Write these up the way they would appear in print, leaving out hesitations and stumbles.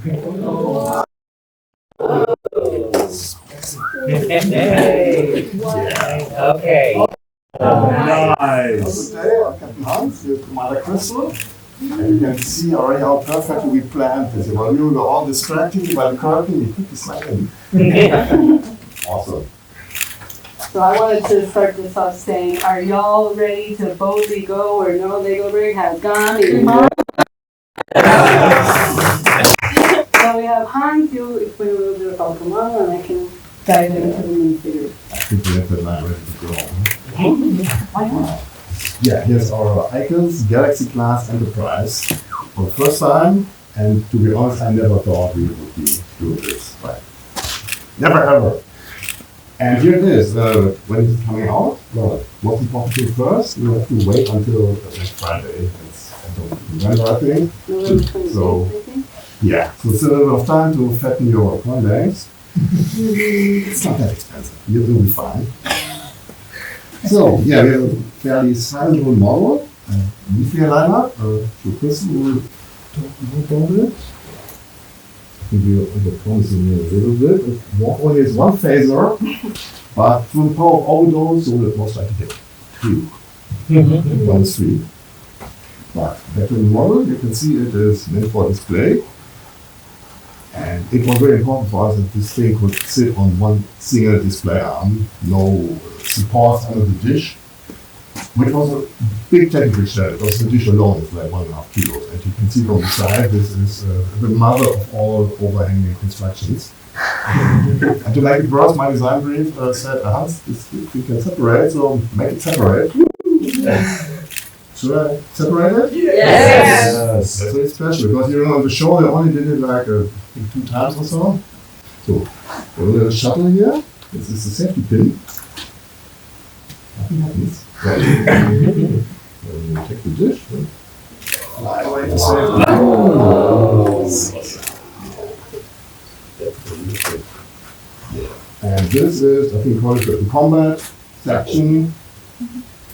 Hey. Okay. Nice. Today, I'm Captain Hans with Mother Crystal. And you can see already how perfectly we planned this. While we were all distracted by the curtain, we quickly slide in. Awesome. So I wanted to start this off saying, are y'all ready to boldly go where no Lego brick has gone before? So we have Hans, you explain a little bit about the model, and I can dive into the minifigures. I think we have the line ready to go. Why not? Yeah, here's our Icons Galaxy Class Enterprise for the first time. And to be honest, I never thought we would be doing this. Right. Never ever. And here it is. When it's coming out, well, what's important to first? We have to wait until next Friday. It's November, I think. November 28th, So, I think. yeah, so it's a little of time to fatten your coin legs. It's not that expensive. You'll be fine. So, yeah, we have a fairly sizable model. We feel lineup. So Chris will talk about it. I think we are promising you a little bit. Only is one phaser, but through the power of overdose, so we'll most likely get 3. 1 is 3. But back to the model, you can see it is meant for display. And it was very important for us that this thing could sit on one single display arm, no supports under the dish, which was a big technical challenge because the dish alone is like 1.5 kilos. And you can see from the side, this is the mother of all overhanging constructions. And to make it worse, my design brief said, Hans, this we can separate, so make it separate. Should I separate it? Yes. That's very special because you know on the show they only did it like I think 2 times or so. So we have a little shuttle here. This is the safety pin. Nothing happens. Right. Then you take the dish. Fly away to safety. And this is, I think, called the combat section.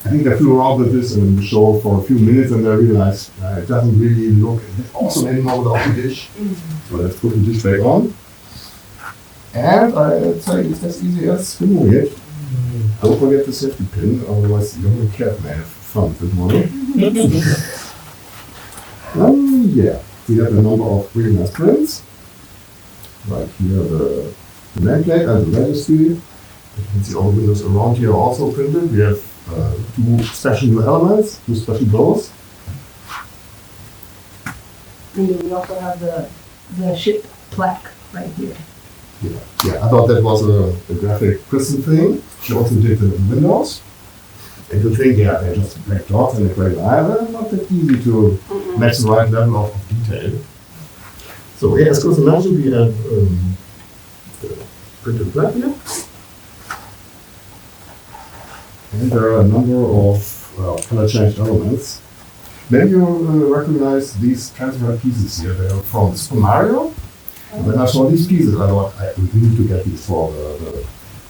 I think they flew around with this in the show for a few minutes and they realized it doesn't really look awesome anymore without the dish. So let's put the dish back on. And I'd say it's as easy as removing it. Don't forget the safety pin, otherwise you don't care may have fun with this model. Yeah, we have a number of really nice prints. Right here the nameplate and the registry. You can see all the windows around here are also printed. We have 2 special new elements, 2 special doors. And then we also have the ship plaque right here. Yeah, I thought that was a graphic Kristen thing. She also did the windows. And you think, yeah, they're just black dots and a gray line. Well, not that easy to match the right level of detail. So, yeah, as Kristen mentioned, we have the printed black here. And there are a number of color changed elements. Maybe you recognize these transparent pieces here. They are from Super Mario. When I saw these pieces, I thought we need to get these for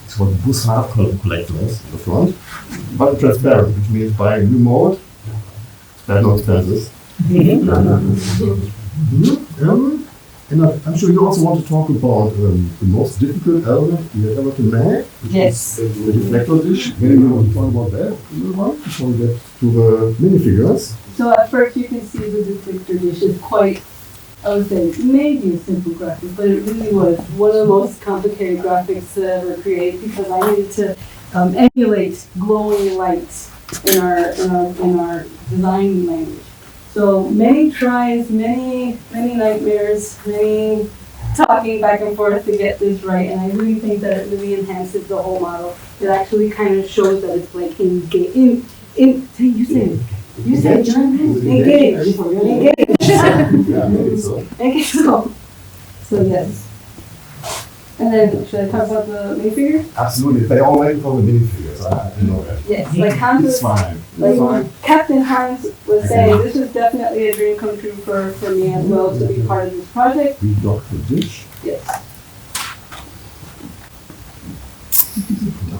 it's called the Burkhard collectors in the front. But transparent, which means buying a new mode, spare no expenses. And I'm sure you also want to talk about the most difficult element you have ever to make. Yes. The deflector dish. Maybe you want to talk about that a little bit before we get to the minifigures. So at first you can see the deflector dish is quite, I would say, maybe a simple graphic, but it really was one of the most complicated graphics to ever create because I needed to emulate glowing lights in our design language. So many tries, many nightmares, many talking back and forth to get this right, and I really think that it really enhances the whole model. It actually kind of shows that it's like engaged. You say, John, engaged. Yeah, maybe so. So yes. And then, should I talk about the minifigures? Absolutely. They all waiting for the minifigures. I know that. Yes, like Hans It's fine. like Captain Hans was saying, this is definitely a dream come true for me as well to be part of this project. We dock the dish. Yes.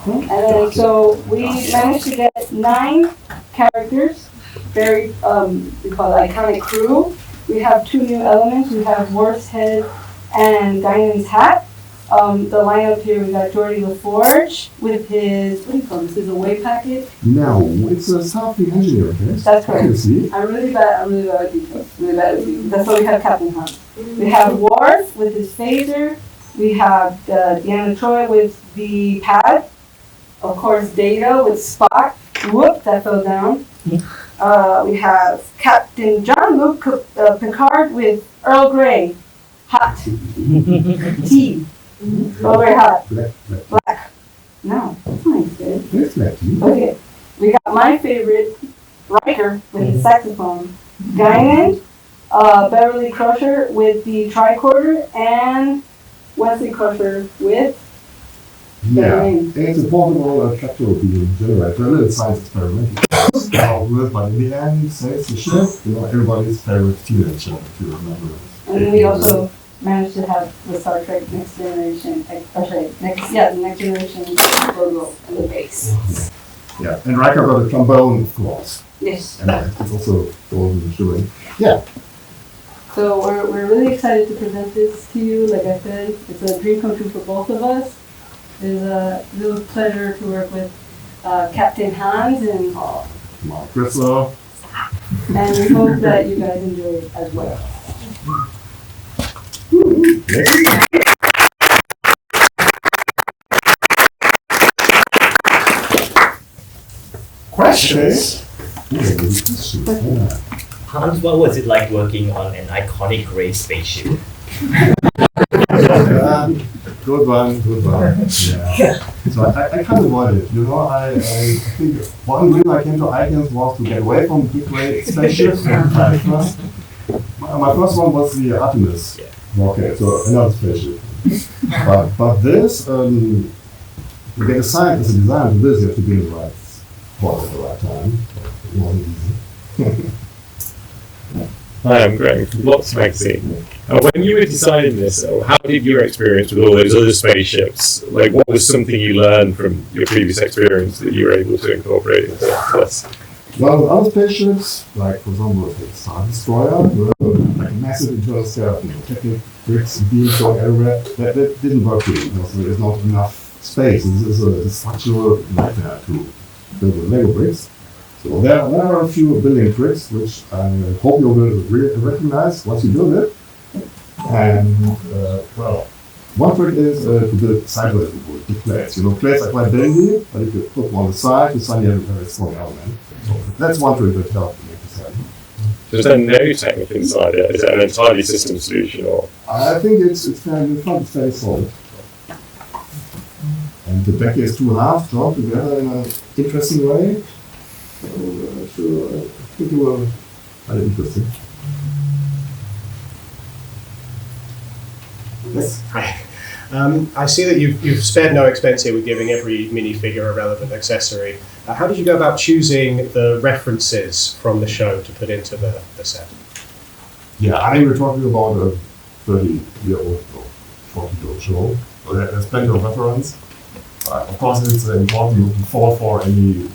And then, so we managed to get 9 characters, very, we call it iconic crew. we have two new elements. We have Worf's head and Guinan's hat. The lineup here, we got Geordie LaForge with his, what do you call this? His away packet. Now, it's a Southie engineer case. That's correct. You see. I'm really bad at details. Really bad at details. That's why we have Captain Hunt. We have Worf with his phaser. We have Deanna Troi with the pad. Of course, Data with Spock. Whoop, that fell down. We have Captain Jean-Luc Picard with Earl Grey. Hot. Tea. Earl Grey hot. Black. No, that's nice, good. It's black tea. Okay. We got my favorite, Riker with his saxophone. Guinan, Beverly Crusher with the tricorder, and Wesley Crusher with Yeah, and it's a portable tractor beam generator, a little science experiment. But in the end, saves the ship, everybody's favorite teenage ship, if you remember. And then we also managed to have the Star Trek Next Generation, the Next Generation logo and the base. Yeah, and Riker got a trombone, of course. Yes. And it's also golden showing. Yeah. So we're really excited to present this to you. Like I said, it's a dream come true for both of us. It's a real pleasure to work with Captain Hans and Mark Crislow. And we hope that you guys enjoy it as well. Questions? Hans, what was it like working on an iconic gray spaceship? Good one. Yeah. So I kind of wanted it, I think one reason I came to Icons was to get away from big gray spaceships. My first one was the Artemis rocket, so another spaceship. But this, to get assigned as a designer to this, you have to be in the right spot at the right time. It wasn't easy. Hi, I'm Greg from Lots Magazine. When you were designing this, how did your experience with all those other spaceships, what was something you learned from your previous experience that you were able to incorporate into this? Well, with other spaceships, like for example the Star Destroyer, like massive internal skeleton, technical bricks and beams going everywhere, that didn't work really because there is not enough space. This is a structural nightmare to build with Lego bricks. So there are a few building tricks which I hope you will recognize once you build it. And one trick is to build sideways with big plates. Plates are quite dandy, but if you put them on the side, you suddenly have a very strong element. So that's one trick that helps to make this happen. There's no technique inside it. Is it an entirely system solution, or? I think it's fairly fun, it's very solid. And the back is 2 halves joined together in an interesting way. So I think you will find it interesting. Yes. Hi. I see that you've spared no expense here with giving every minifigure a relevant accessory. How did you go about choosing the references from the show to put into the set? Yeah, I think we're talking about a 30-year-old or 40-year-old show. So there's plenty of reference. Of course, it's important to fall for any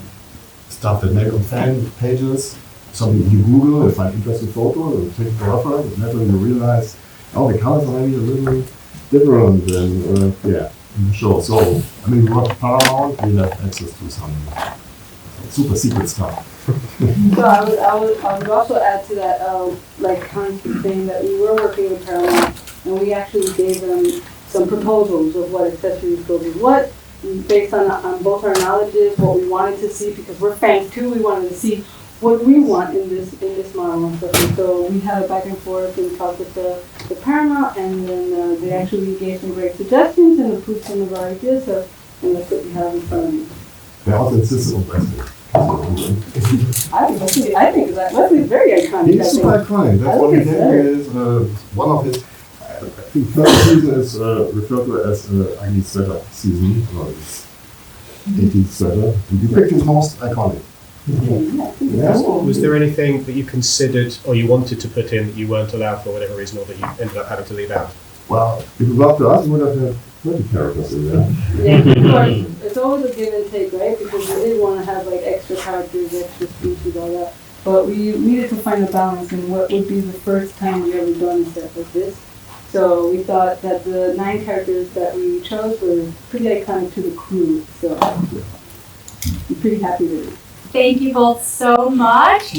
stuff that make on fan pages. Something you Google and find interesting photo and take the reference, and naturally you realize, the colors are maybe a little different than in the show. So, we work with Paramount, we have access to some super secret stuff. So I would also add to that, Hans was saying that we were working with Paramount, and we actually gave them some proposals of what accessories go with what, based on both our knowledges, what we wanted to see, because we're fans too. We wanted to see what we want in this model and stuff. And so we had a back and forth and talked with the Paramount, and then they actually gave some great suggestions and approved some of our ideas. So, and that's what we have in front of you. They also insisted on Wesley. I think that Wesley's very iconic. He's super iconic. That's what he did. Is one of his. I think first season is referred to as ugly sweater season, or his 18th sweater. And he picked his most iconic. Yeah. Was there anything that you considered or you wanted to put in that you weren't allowed for whatever reason, or that you ended up having to leave out? Well, if it were up to us, we would have had 30 characters in there. Yeah, of course. It's always a give and take, right? Because we did want to have extra characters, extra species, all that. but we needed to find a balance in what would be the first time we ever done a set like this. So we thought that the 9 characters that we chose were pretty iconic to the crew, so I'm pretty happy with it. Thank you both so much.